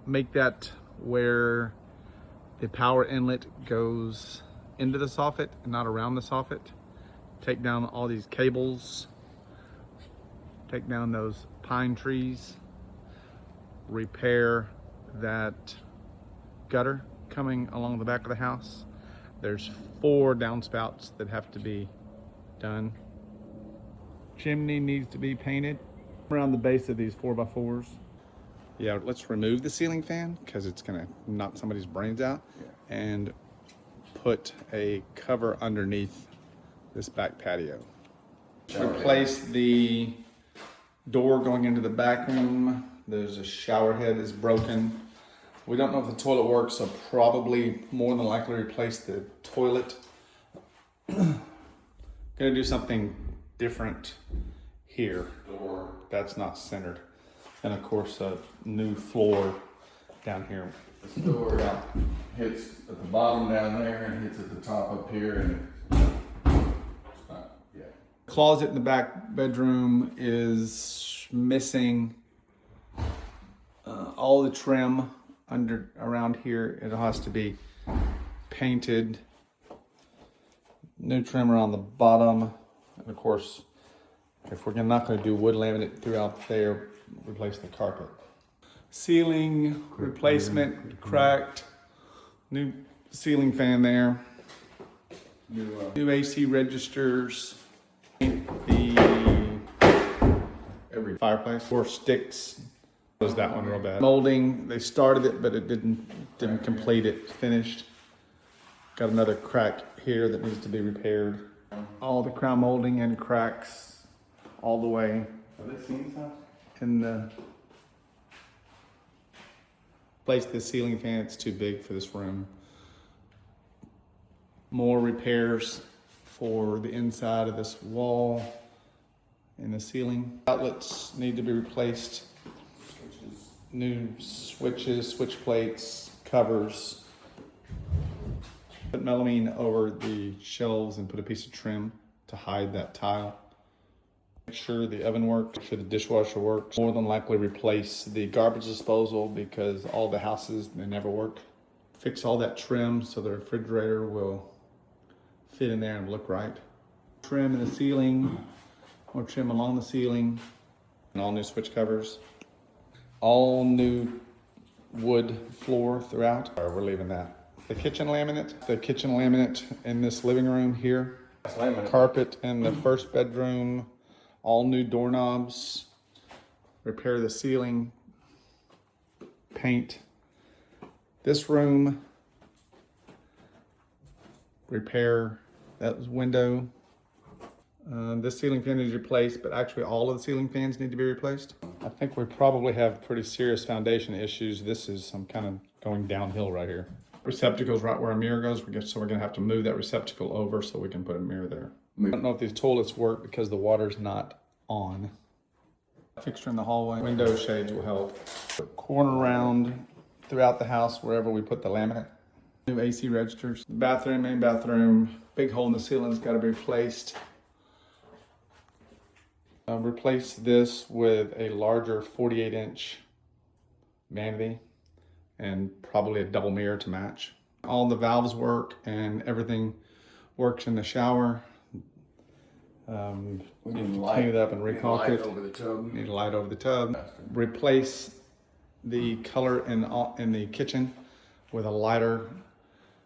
make that where the power inlet goes into the soffit and not around the soffit. Take down all these cables, take down those pine trees, repair that gutter coming along the back of the house. There's 4 downspouts that have to be done. Chimney needs to be painted around the base of these 4x4s. Yeah, let's remove the ceiling fan because it's gonna knock somebody's brains out, and put a cover underneath this back patio. Replace the door going into the back room. There's a shower head that's broken. We don't know if the toilet works, so probably more than likely replace the toilet. Gonna do something different here. Door that's not centered. And of course, a new floor down here. This door hits at the bottom down there and hits at the top up here, and it's not, yeah. Closet in the back bedroom is missing all the trim around here. It has to be painted. New trim around the bottom, and of course, if we're not going to do wood laminate throughout there, replace the carpet. Ceiling replacement, cracked. New ceiling fan there. New AC registers. The every fireplace. 4 sticks. Was that one real bad? Molding. They started it, but it didn't complete it. Finished. Got another crack here that needs to be repaired. All the crown molding and cracks all the way. Have they seen stuff? In the place the ceiling fan, it's too big for this room. More repairs for the inside of this wall and the ceiling. Outlets need to be replaced. New switches, switch plates, covers. Put melamine over the shelves and put a piece of trim to hide that tile. Make sure the oven works, make sure the dishwasher works. More than likely replace the garbage disposal because all the houses, they never work. Fix all that trim so the refrigerator will fit in there and look right. Trim in the ceiling, more trim along the ceiling, and all new switch covers. All new wood floor throughout. We're leaving that. The kitchen laminate in this living room here. Carpet in the first bedroom. All new doorknobs, repair the ceiling, paint this room, repair that window. This ceiling fan is replaced, but actually all of the ceiling fans need to be replaced. I think we probably have pretty serious foundation issues. This is some kind of going downhill right here. Receptacle's right where a mirror goes, so we're gonna have to move that receptacle over so we can put a mirror there. I don't know if these toilets work because the water's not on. Fixture in the hallway, window shades will help. Corner round throughout the house wherever we put the laminate. New AC registers. Bathroom, main bathroom, big hole in the ceiling's got to be replaced. Replace this with a larger 48-inch vanity and probably a double mirror to match. All the valves work and everything works in the shower. We Need need to light, clean it up and need recaulk light it. over the tub. Need a light over the tub. Replace the color in the kitchen with a lighter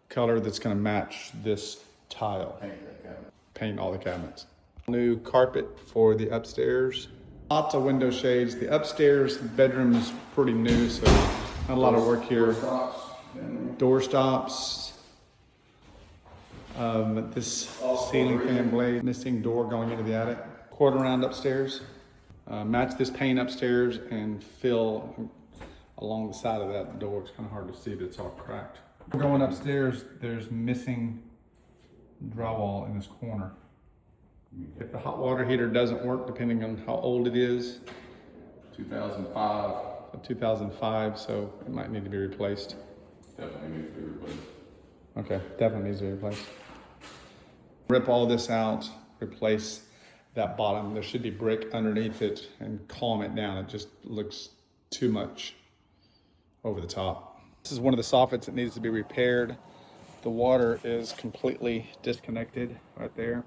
color that's going to match this tile. Paint that cabinet. Paint all the cabinets. New carpet for the upstairs. Lots of window shades. The upstairs bedroom is pretty new, so not a lot of work here. Door stops. This ceiling fan blade, missing door going into the attic. Quarter round upstairs. Match this pane upstairs and fill along the side of that door. It's kind of hard to see, but it's all cracked. Going upstairs, there's missing drywall in this corner. If the hot water heater doesn't work, depending on how old it is, 2005. 2005, so it might need to be replaced. Definitely needs to be replaced. Okay, definitely needs to be replaced. Rip all this out, replace that bottom. There should be brick underneath it and calm it down. It just looks too much over the top. This is one of the soffits that needs to be repaired. The water is completely disconnected right there.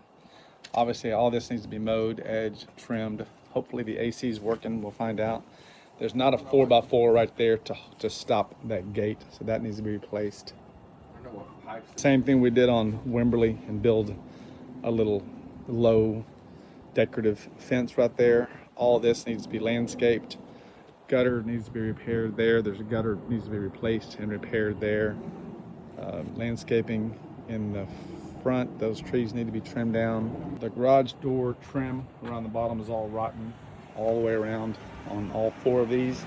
Obviously, all this needs to be mowed, edged, trimmed. Hopefully the AC is working, we'll find out. There's not a 4x4 right there to stop that gate, so that needs to be replaced. Same thing we did on Wimberley and build a little low decorative fence right there. All this needs to be landscaped. Gutter needs to be repaired there. There's a gutter that needs to be replaced and repaired there. Landscaping in the front, those trees need to be trimmed down. The garage door trim around the bottom is all rotten all the way around on all 4 of these.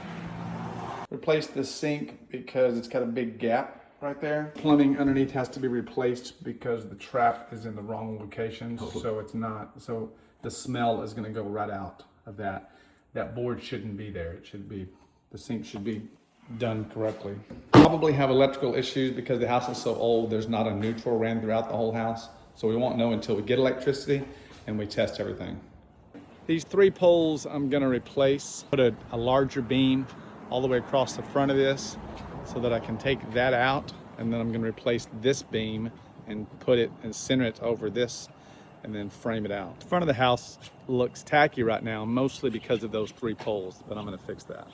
Replace the sink because it's got a big gap right there. Plumbing underneath has to be replaced because the trap is in the wrong location, so it's not, so the smell is going to go right out of that. That board shouldn't be there. It should be, the sink should be done correctly. Probably have electrical issues because the house is so old. There's not a neutral ran throughout the whole house, so we won't know until we get electricity and we test everything. These 3 poles I'm going to replace. Put a larger beam all the way across the front of this so that I can take that out, and then I'm going to replace this beam and put it and center it over this and then frame it out. The front of the house looks tacky right now, mostly because of those 3 poles, but I'm going to fix that.